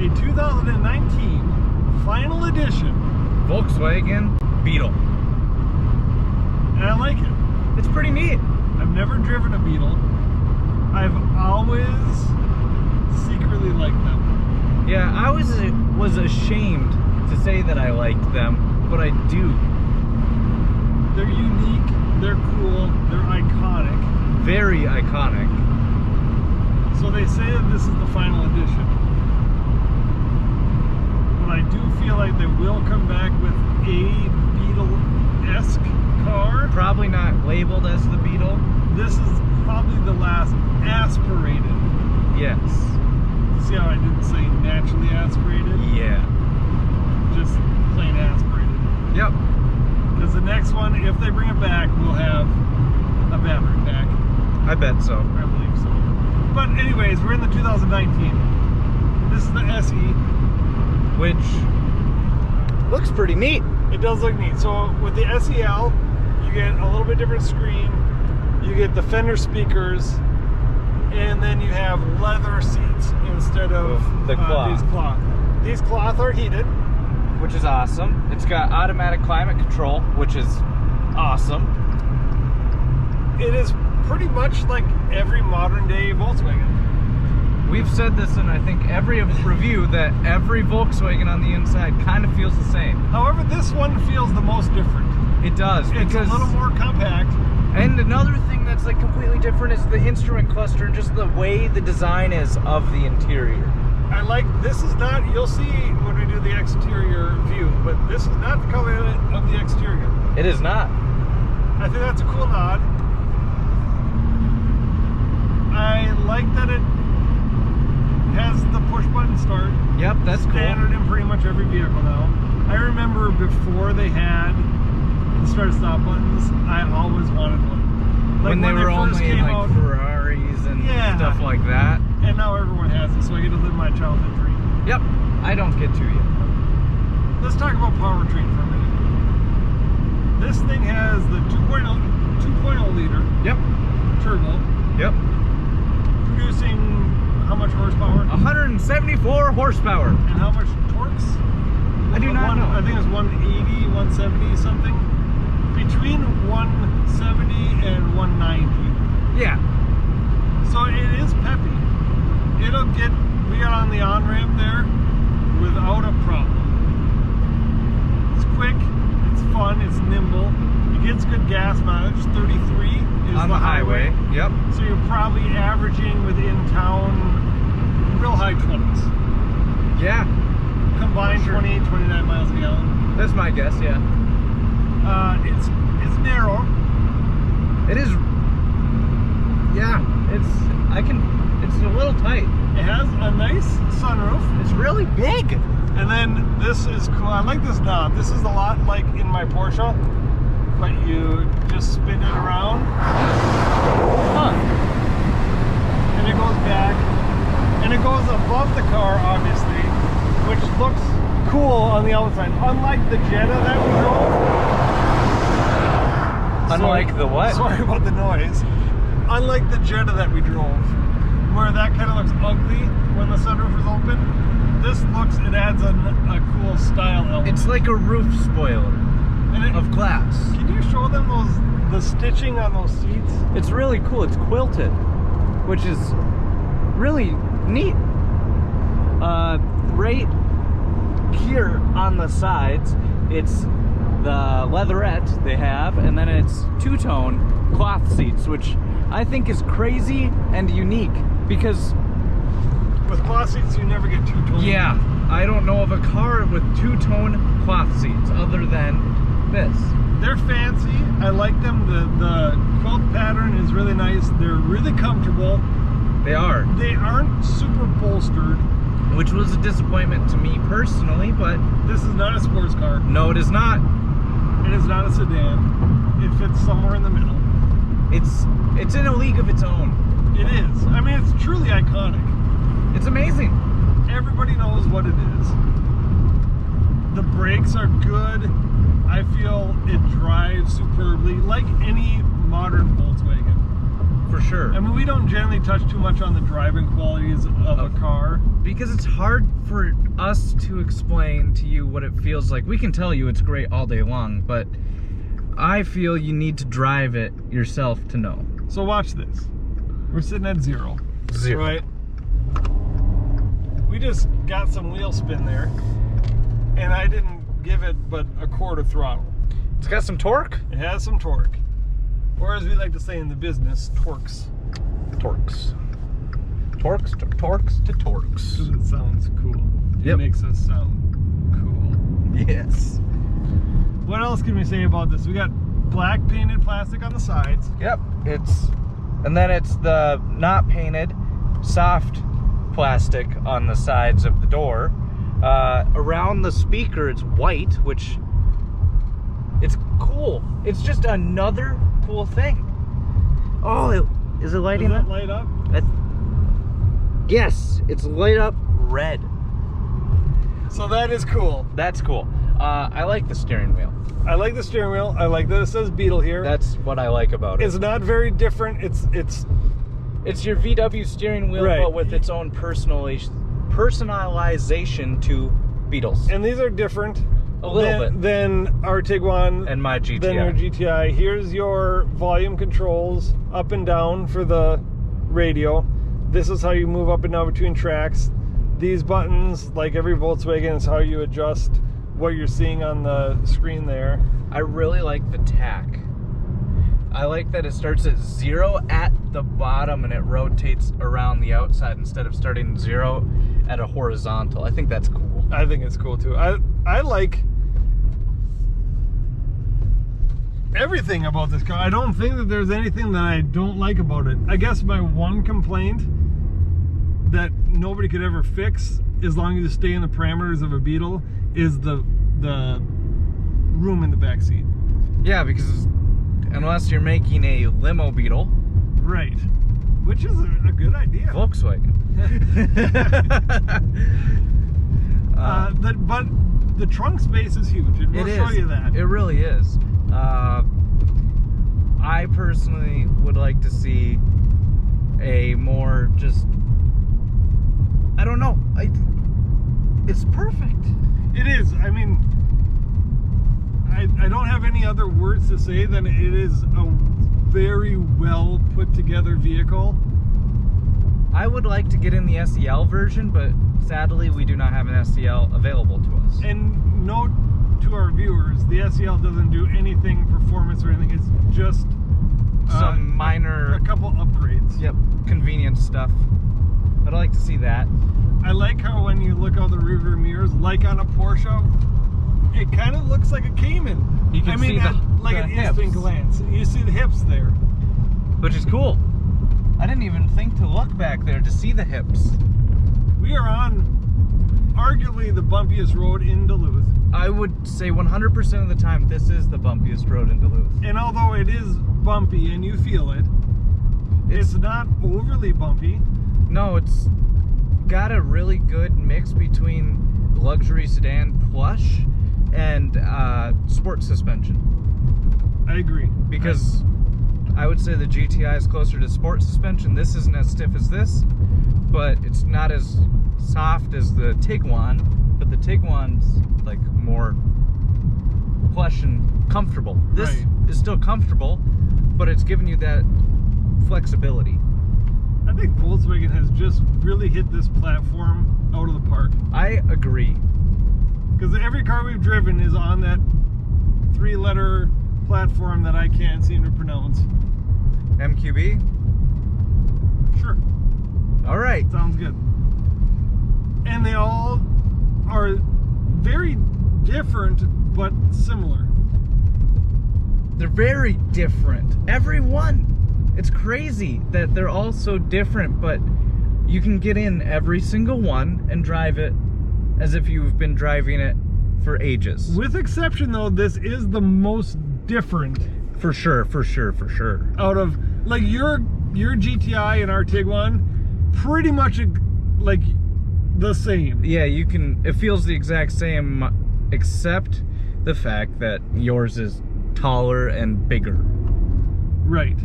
a 2019 final edition Volkswagen Beetle. And I like it. It's pretty neat. I've never driven a Beetle. I've always secretly liked them. Yeah, I was ashamed to say that I liked them, but I do. They're unique, they're cool, they're iconic. Very iconic. So they say that this is the final edition. But I do feel like they will come back with a Beetle-esque car. Probably not labeled as the Beetle. This is probably the last aspirated. Yes. See how I didn't say naturally aspirated? Yeah. Just plain aspirated. Yep. Because the next one, if they bring it back, will have a battery pack. I bet so. I believe so. But anyways, we're in the 2019. This is the SE. Which looks pretty neat. It does look neat. So with the SEL, you get a little bit different screen. You get the Fender speakers, and then you have leather seats instead of the cloth. These cloth. These cloth are heated, which is awesome. It's got automatic climate control, which is awesome. It is pretty much like every modern day Volkswagen. We've said this in, I think, every review that every Volkswagen on the inside kind of feels the same. However, this one feels the most different. It does. It's a little more compact. And another thing that's like completely different is the instrument cluster and just the way the design is of the interior. I like, this is not, you'll see when we do the exterior view, but this is not the color of the exterior. It is not. I think that's a cool nod. I like that it has the push button start. Yep, that's standard in pretty much every vehicle now. I remember before they had the start stop buttons, I always wanted one. Like when they were only in like Ferraris and stuff like that. And now everyone has it, so I get to live my childhood dream. Yep, I don't get to yet. Let's talk about powertrain for a minute. This thing has the 2.0 liter. Yep. Turbo. Yep. Producing how much horsepower? 174 horsepower. And how much torques? I do not know. I think it's 180, 170 something. Between 170 and 190. Yeah. So it is peppy. We got on the on-ramp there without a problem. It's quick, it's fun, it's nimble. It gets good gas mileage, 33 is on the highway. Yep. So you're probably averaging within town real high 20s. Yeah. Combined 28, 29 miles a gallon. That's my guess, yeah. It's narrow. It is. Yeah, it's a little tight. It has a nice sunroof. It's really big. And then this is cool. I like this knob. This is a lot like in my Porsche, but you just spin it around. Huh. And it goes back. And it goes above the car, obviously, which looks cool on the outside. Unlike the Jetta that we drove. Unlike the what? Sorry about the noise. Unlike the Jetta that we drove, where that kind of looks ugly when the sunroof is open, it adds a cool style element. It's like a roof spoiler of glass. Can you show them the stitching on those seats? It's really cool. It's quilted, which is really neat. Right here on the sides, it's the leatherette they have, and then it's two-tone cloth seats, which I think is crazy and unique because with cloth seats you never get two-tone. Yeah, I don't know of a car with two-tone cloth seats other than this. They're fancy. I like them. The quilt pattern is really nice. They're really comfortable. They are. They aren't super bolstered, which was a disappointment to me personally, but this is not a sports car. No, it is not. It is not a sedan. It fits somewhere in the middle. It's in a league of its own. It is. I mean, it's truly iconic. It's amazing. Everybody knows what it is. The brakes are good. I feel it drives superbly, like any modern Volkswagen. for sure. I mean, we don't generally touch too much on the driving qualities of a car. Because it's hard for us to explain to you what it feels like. We can tell you it's great all day long, but I feel you need to drive it yourself to know. So watch this. We're sitting at 0. 0. Right? We just got some wheel spin there, and I didn't give it but a quarter throttle. It's got some torque? It has some torque. Or as we like to say in the business, torques. Torques. Torques to torques to torques. Because it sounds cool. Yep. It makes us sound cool. Yes. What else can we say about this? We got black painted plastic on the sides. Yep. And then it's the not painted, soft plastic on the sides of the door. Around the speaker, it's white, which it's cool. It's just another cool thing. Oh, is it lighting Does up? that light up? Yes, it's light up red. So that is cool. That's cool. I like the steering wheel. I like the steering wheel. I like that it says Beetle here. That's what I like about it. It's not very different. It's your VW steering wheel, Right. but with its own personalization to Beetles. and these are different A little bit. than our Tiguan And my GTI. than our GTI. Here's your volume controls up and down for the radio. This is how you move up and down between tracks. These buttons, like every Volkswagen, is how you adjust what you're seeing on the screen there. I really like the tack. I like that it starts at 0 at the bottom and it rotates around the outside instead of starting 0 at a horizontal. I think that's cool. I think it's cool too. I like everything about this car. I don't think that there's anything that I don't like about it. I guess my one complaint that nobody could ever fix, as long as you stay in the parameters of a Beetle, is the room in the back seat. Yeah, because unless you're making a limo Beetle, Right. Which is a good idea. Volkswagen. But the trunk space is huge. We'll show you that. It really is. I personally would like to see a more just, I don't know. It's perfect. It is. I mean, I don't have any other words to say than it is a very well put together vehicle. I would like to get in the SEL version, but sadly we do not have an SEL available to us. And note to our viewers, the SEL doesn't do anything performance or anything. It's just Some minor, a couple upgrades. yep, convenience stuff. I'd like to see that. I like how when you look out the rearview mirrors, like on a Porsche, it kind of looks like a Cayman. You can see at, like the an instant hips. glance. You see the hips there. Which is cool. I didn't even think to look back there to see the hips. We are on arguably the bumpiest road in Duluth. I would say 100% of the time this is the bumpiest road in Duluth. And although it is bumpy and you feel it, it's not overly bumpy. No, it's got a really good mix between luxury sedan plush and sport suspension. I agree. Because I would say the GTI is closer to sport suspension. This isn't as stiff as this, but it's not as soft as the Tiguan. But the Tiguan's like more plush and comfortable. This Right. is still comfortable, but it's giving you that flexibility. I think Volkswagen has just really hit this platform out of the park. I agree. Because every car we've driven is on that 3-letter platform that I can't seem to pronounce. MQB? Sure. All right. Sounds good. And they all are very different but similar. They're very different. Every one. It's crazy that they're all so different, but you can get in every single one and drive it as if you've been driving it for ages. With exception though, this is the most different. For sure, for sure, for sure. Out of, like, your GTI and our Tiguan, pretty much like the same. Yeah, you can, it feels the exact same, except the fact that yours is taller and bigger. Right.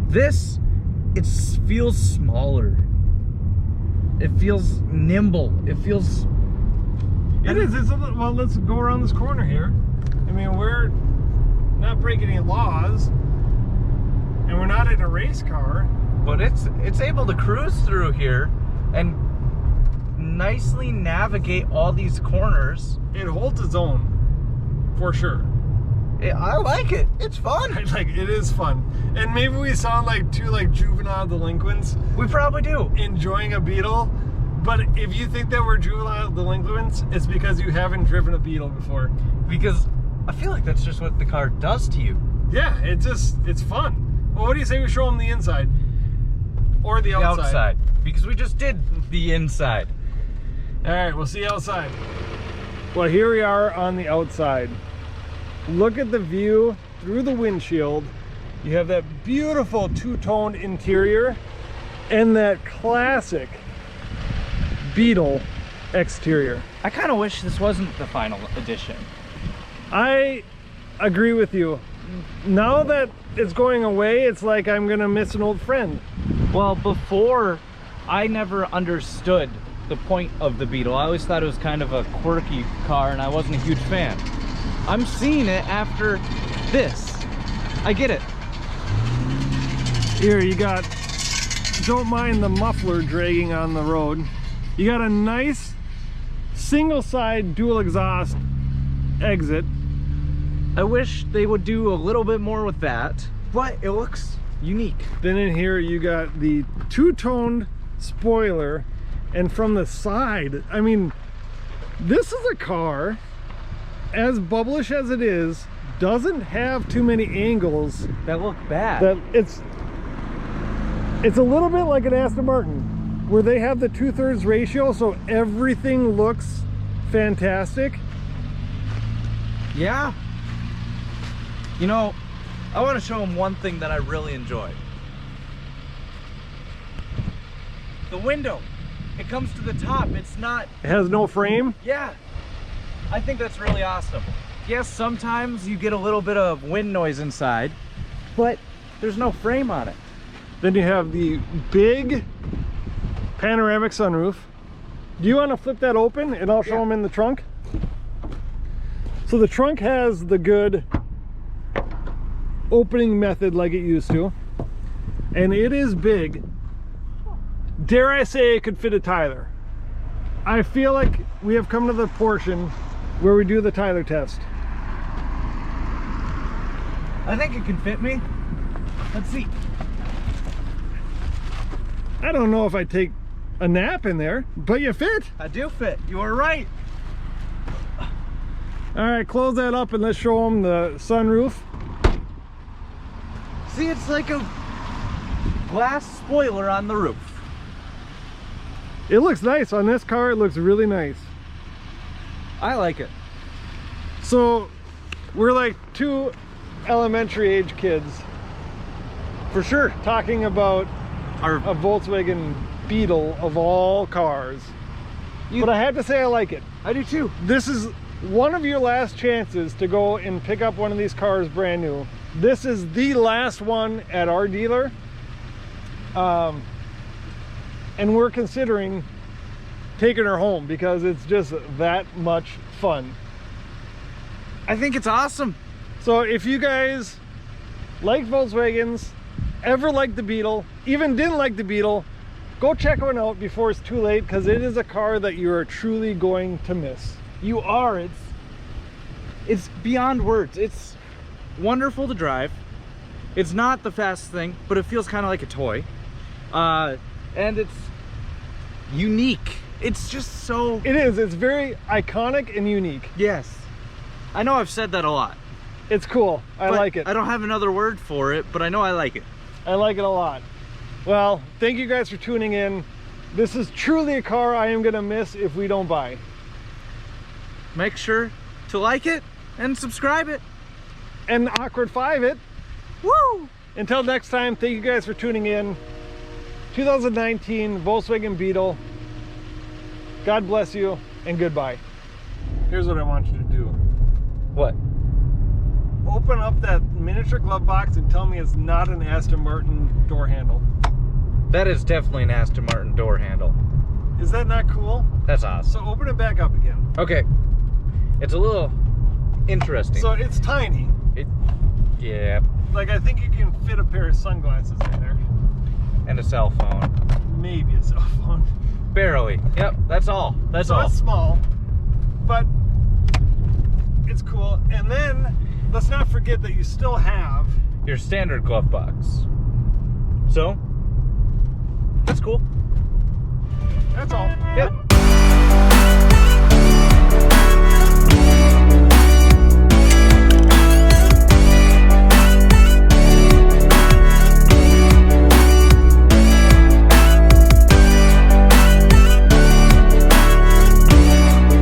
This, it feels smaller. It feels nimble. It feels... It is. It's a little, well, let's go around this corner here. I mean, we're not breaking any laws, and we're not in a race car. But it's able to cruise through here and nicely navigate all these corners. It holds its own, for sure. I like it. It's fun. Like, it is fun. And maybe we sound like two like juvenile delinquents. We probably do. Enjoying a Beetle. But if you think that we're juvenile delinquents, it's because you haven't driven a Beetle before. Because I feel like that's just what the car does to you. Yeah, it's fun. Well, what do you say we show them the inside? Or the outside? The outside. Because we just did the inside. All right, we'll see you outside. Well, here we are on the outside. Look at the view through the windshield. You have that beautiful two-toned interior and that classic Beetle exterior. I kind of wish this wasn't the final edition. I agree with you. Now that it's going away, it's like I'm gonna miss an old friend. Well, before, I never understood the point of the Beetle. I always thought it was kind of a quirky car and I wasn't a huge fan. I'm seeing it after this. I get it. Here you got, don't mind the muffler dragging on the road. You got a nice single side dual exhaust exit. I wish they would do a little bit more with that, but it looks unique. Then in here you got the two-toned spoiler, and from the side, I mean, this is a car, as bubblish as it is, doesn't have too many angles that look bad. That it's a little bit like an Aston Martin, where they have the 2/3 ratio, so everything looks fantastic. Yeah. You know, I want to show them one thing that I really enjoy. The window. It comes to the top. It's not... It has no frame? Yeah. I think that's really awesome. Yes, sometimes you get a little bit of wind noise inside, but there's no frame on it. Then you have the big panoramic sunroof. Do you want to flip that open and I'll show them in the trunk? So the trunk has the good opening method like it used to, and it is big. Dare I say it could fit a Tyler. I feel like we have come to the portion where we do the Tyler test. I think it can fit me. Let's see. I don't know if I take a nap in there, but you fit. I do fit. You are right. All right, close that up and let's show them the sunroof. See, it's like a glass spoiler on the roof. It looks nice on this car. It looks really nice. I like it. So we're like two elementary age kids, For sure. talking about Our a Volkswagen Beetle of all cars. But I have to say I like it. I do too. This is one of your last chances to go and pick up one of these cars brand new. This is the last one at our dealer. And we're considering taking her home because it's just that much fun. I think it's awesome. So if you guys like Volkswagens, ever liked the Beetle, even didn't like the Beetle, go check one out before it's too late, because it is a car that you are truly going to miss. You are. It's beyond words. It's wonderful to drive. It's not the fastest thing, but it feels kind of like a toy. And it's unique. It's just so... It is. It's very iconic and unique. Yes. I know I've said that a lot. It's cool. I like it. I don't have another word for it, but I know I like it. I like it a lot. Well, thank you guys for tuning in. This is truly a car I am going to miss if we don't buy. Make sure to like it and subscribe it. And Awkward 5 it. Woo! Until next time, thank you guys for tuning in. 2019 Volkswagen Beetle. God bless you and goodbye. Here's what I want you to do. What? open up that miniature glove box and tell me it's not an Aston Martin door handle. That is definitely an Aston Martin door handle. Is that not cool? That's awesome. So open it back up again. Okay. It's a little interesting. So it's tiny. Yeah. Like, I think you can fit a pair of sunglasses in there. And a cell phone. Maybe a cell phone. Barely. Yep, that's all. That's all. So it's small, but it's cool. And then, let's not forget that you still have your standard glove box. So, that's cool. That's all. Yep.